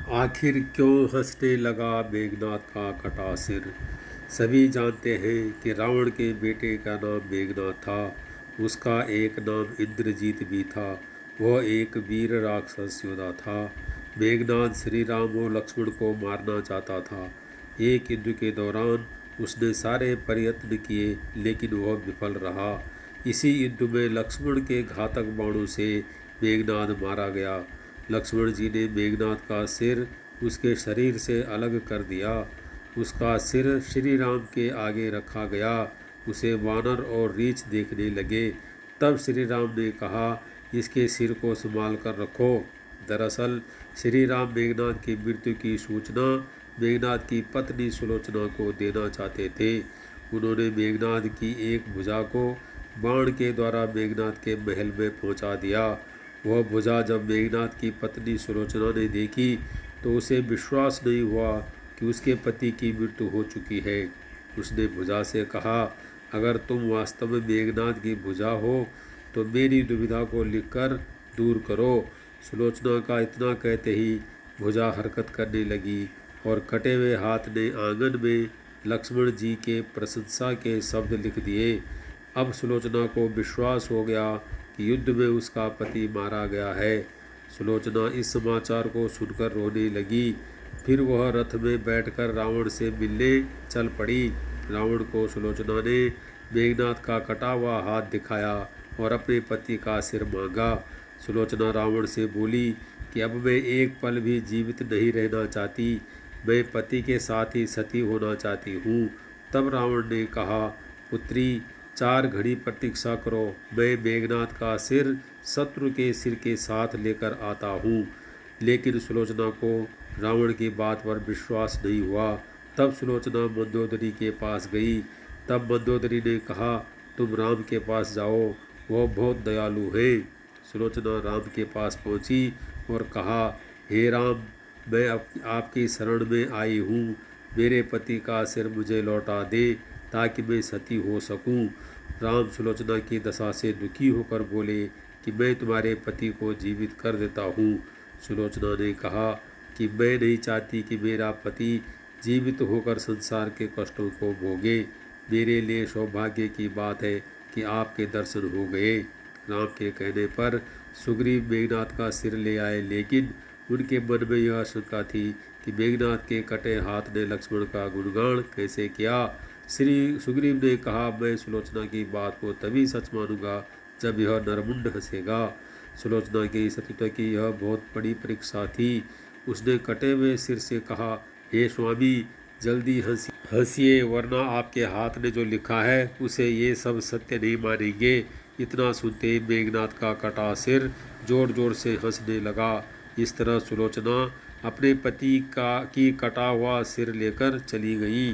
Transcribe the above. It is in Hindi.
आखिर क्यों हंसने लगा मेघनाद का कटा सिर। सभी जानते हैं कि रावण के बेटे का नाम मेघनाद था। उसका एक नाम इंद्रजीत भी था। वह एक वीर राक्षस योद्धा था। मेघनाद श्री राम और लक्ष्मण को मारना चाहता था। एक युद्ध के दौरान उसने सारे प्रयत्न किए लेकिन वह विफल रहा। इसी युद्ध में लक्ष्मण के घातक बाणों से मेघनाद मारा गया। लक्ष्मण जी ने मेघनाद का सिर उसके शरीर से अलग कर दिया। उसका सिर श्री राम के आगे रखा गया। उसे वानर और रीछ देखने लगे। तब श्री राम ने कहा, इसके सिर को संभाल कर रखो। दरअसल श्री राम मेघनाद की मृत्यु की सूचना मेघनाद की पत्नी सुलोचना को देना चाहते थे। उन्होंने मेघनाद की एक भुजा को बाण के द्वारा मेघनाद के महल में पहुंचा दिया। वह भुजा जब मेघनाद की पत्नी सुलोचना ने देखी तो उसे विश्वास नहीं हुआ कि उसके पति की मृत्यु हो चुकी है। उसने भुजा से कहा, अगर तुम वास्तव में मेघनाद की भुजा हो तो मेरी दुविधा को लिखकर दूर करो। सुलोचना का इतना कहते ही भुजा हरकत करने लगी और कटे हुए हाथ ने आंगन में लक्ष्मण जी के प्रशंसा के शब्द लिख दिए। अब सुलोचना को विश्वास हो गया कि युद्ध में उसका पति मारा गया है। सुलोचना इस समाचार को सुनकर रोने लगी। फिर वह रथ में बैठकर रावण से मिलने चल पड़ी। रावण को सुलोचना ने मेघनाद का कटा हुआ हाथ दिखाया और अपने पति का सिर मांगा। सुलोचना रावण से बोली कि अब मैं एक पल भी जीवित नहीं रहना चाहती। मैं पति के साथ ही सती होना चाहती हूँ। तब रावण ने कहा, पुत्री 4 घड़ी प्रतीक्षा करो। मैं मेघनाद का सिर शत्रु के सिर के साथ लेकर आता हूँ। लेकिन सुलोचना को रावण की बात पर विश्वास नहीं हुआ। तब सुलोचना मंदोदरी के पास गई। तब मंदोदरी ने कहा, तुम राम के पास जाओ, वह बहुत दयालु है। सुलोचना राम के पास पहुँची और कहा, हे राम, मैं आपकी शरण में आई हूँ। मेरे पति का सिर मुझे लौटा दे ताकि मैं सती हो सकूं। राम सुलोचना की दशा से दुखी होकर बोले कि मैं तुम्हारे पति को जीवित कर देता हूँ। सुलोचना ने कहा कि मैं नहीं चाहती कि मेरा पति जीवित होकर संसार के कष्टों को भोगे। मेरे लिए सौभाग्य की बात है कि आपके दर्शन हो गए। राम के कहने पर सुग्रीव मेघनाद का सिर ले आए, लेकिन उनके मन में यह आशंका थी कि मेघनाद के कटे हाथ ने लक्ष्मण का गुणगान कैसे किया। श्री सुग्रीव ने कहा, मैं सुलोचना की बात को तभी सच मानूंगा जब यह नरमुंड हंसेगा। सुलोचना की सतीत्व की यह बहुत बड़ी परीक्षा थी। उसने कटे हुए सिर से कहा, हे स्वामी, जल्दी हंसिए, वरना आपके हाथ ने जो लिखा है उसे ये सब सत्य नहीं मानेंगे। इतना सुनते ही मेघनाद का कटा सिर जोर जोर से हंसने लगा। इस तरह सुलोचना अपने पति की कटा हुआ सिर लेकर चली गई।